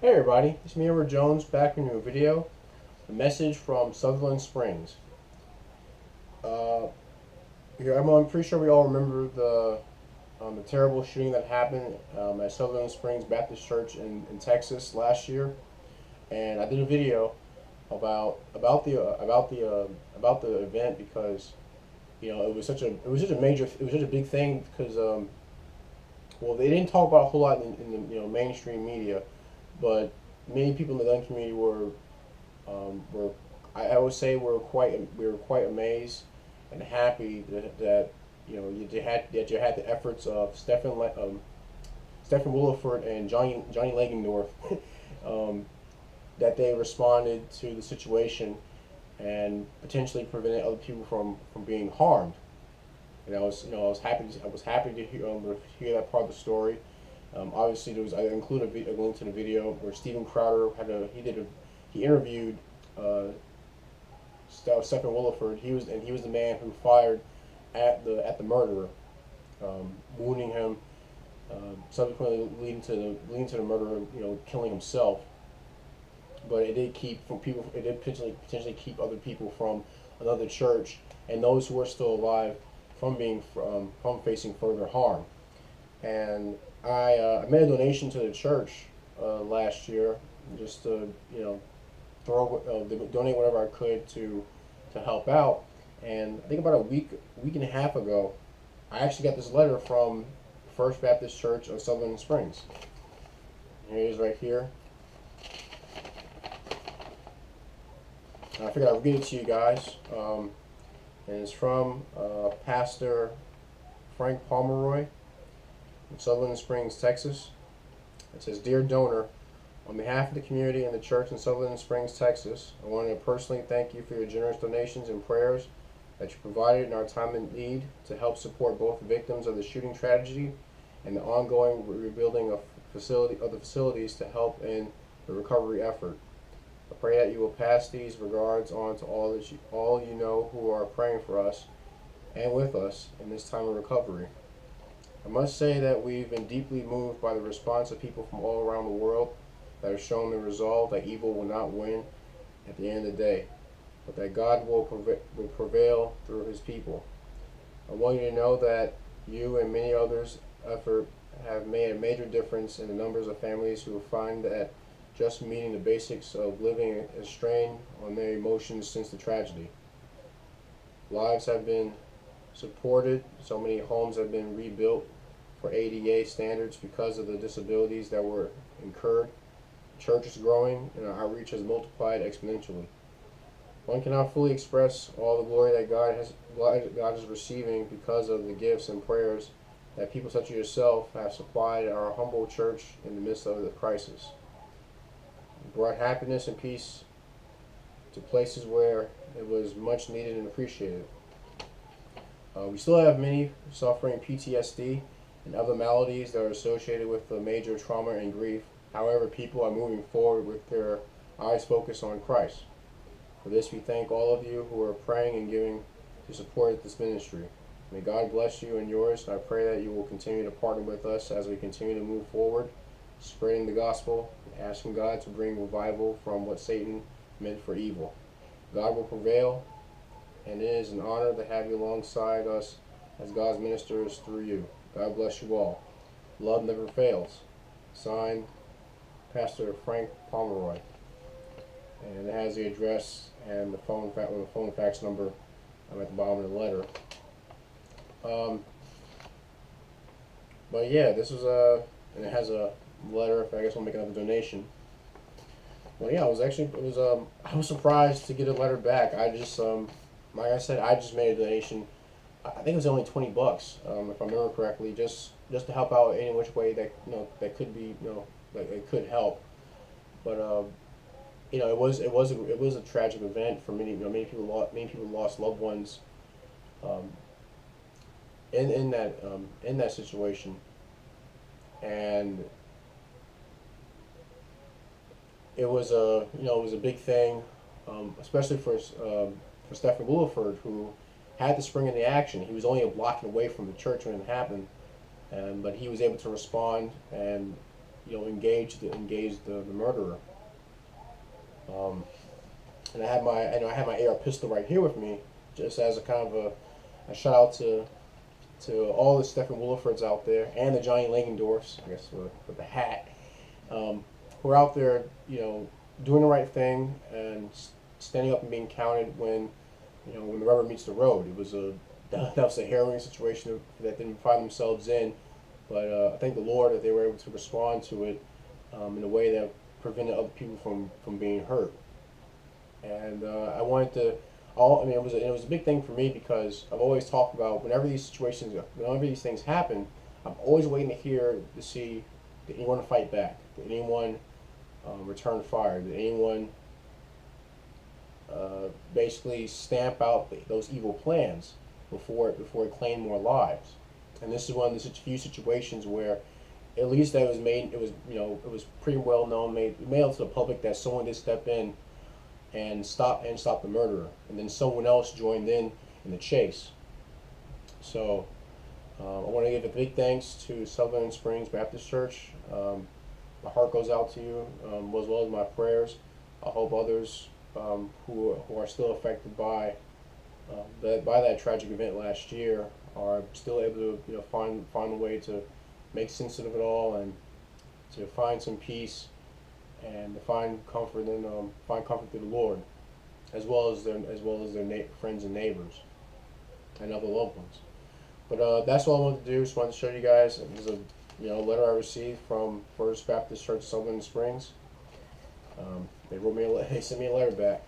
Hey everybody, it's me, Edward Jones, back with a new video. A message from Sutherland Springs. Uh, I'm pretty sure we all remember the terrible shooting that happened at Sutherland Springs Baptist Church in Texas last year, and I did a video about the event because it was such a big thing because well, they didn't talk about a whole lot in the mainstream media, but many people in the gun community were I would say we were quite amazed and happy that you had the efforts of Stephen Williford and Johnny Legendorf that they responded to the situation and potentially prevented other people from being harmed. And I was happy to hear that part of the story. Obviously, I included a link to the video where Steven Crowder he interviewed uh, Stephen Williford. He was the man who fired at the murderer, wounding him, subsequently leading to the murderer, killing himself. But it did keep from people. It did potentially keep other people from another church and those who are still alive from facing further harm. And I made a donation to the church last year, just to donate whatever I could to help out. And I think about a week and a half ago, I actually got this letter from First Baptist Church of Sutherland Springs. Here it is right here. And I figured I'd read it to you guys. And it's from Pastor Frank Pomeroy in Sutherland Springs, Texas. It says, "Dear donor, on behalf of the community and the church in Sutherland Springs, Texas, I want to personally thank you for your generous donations and prayers that you provided in our time of need to help support both the victims of the shooting tragedy and the ongoing rebuilding of the facilities to help in the recovery effort. I pray that you will pass these regards on to all you know who are praying for us and with us in this time of recovery. I must say that we've been deeply moved by the response of people from all around the world that have shown the resolve that evil will not win at the end of the day, but that God will prevail through his people. I want you to know that you and many others' effort have made a major difference in the numbers of families who find that just meeting the basics of living a strain on their emotions since the tragedy. Lives have been supported, so many homes have been rebuilt for ADA standards because of the disabilities that were incurred. The church is growing and our outreach has multiplied exponentially. One cannot fully express all the glory that God is receiving because of the gifts and prayers that people such as yourself have supplied our humble church in the midst of the crisis. It brought happiness and peace to places where it was much needed and appreciated. We still have many suffering PTSD and other maladies that are associated with the major trauma and grief. However, people are moving forward with their eyes focused on Christ. For this, we thank all of you who are praying and giving to support this ministry. May God bless you and yours, and I pray that you will continue to partner with us as we continue to move forward, spreading the gospel and asking God to bring revival from what Satan meant for evil. God will prevail, and it is an honor to have you alongside us as God's ministers through you. God bless you all. Love never fails. Signed, Pastor Frank Pomeroy. And it has the address and the phone fax number at the bottom of the letter. But yeah, this is and it has a letter. If I guess I'll make another donation. Well, yeah, I was surprised to get a letter back. Like I said, I just made a donation. I think it was only $20, if I remember correctly, just to help out any which way that that could be that it could help. But it was a tragic event for many people lost loved ones um, in that situation, and it was a big thing, especially for Stephen Williford, who had to spring into action. He was only a block away from the church when it happened, but he was able to respond and engaged the murderer. And I had my AR pistol right here with me, just as a kind of a shout out to all the Stephen Willifords out there and the Johnny Langendorfs, I guess with the hat, who are out there, doing the right thing and standing up and being counted when the rubber meets the road. It was that was a harrowing situation that they didn't find themselves in, but I thank the Lord that they were able to respond to it in a way that prevented other people from being hurt. And I wanted to. It was a big thing for me because I've always talked about whenever these things happen, I'm always waiting to see did anyone fight back, did anyone return fire, did anyone basically stamp out those evil plans before it claimed more lives. And this is one of the few situations where at least that it was pretty well known, made out to the public that someone did step in and stop the murderer, and then someone else joined in the chase. So I want to give a big thanks to Sutherland Springs Baptist Church. My heart goes out to you, as well as my prayers. I hope others who are still affected by that tragic event last year are still able to find a way to make sense of it all and to find some peace and to find comfort through the Lord, as well as their friends and neighbors and other loved ones. But that's all I wanted to do. Just wanted to show you guys. It was a letter I received from First Baptist Church, Sutherland Springs. They sent me a letter back.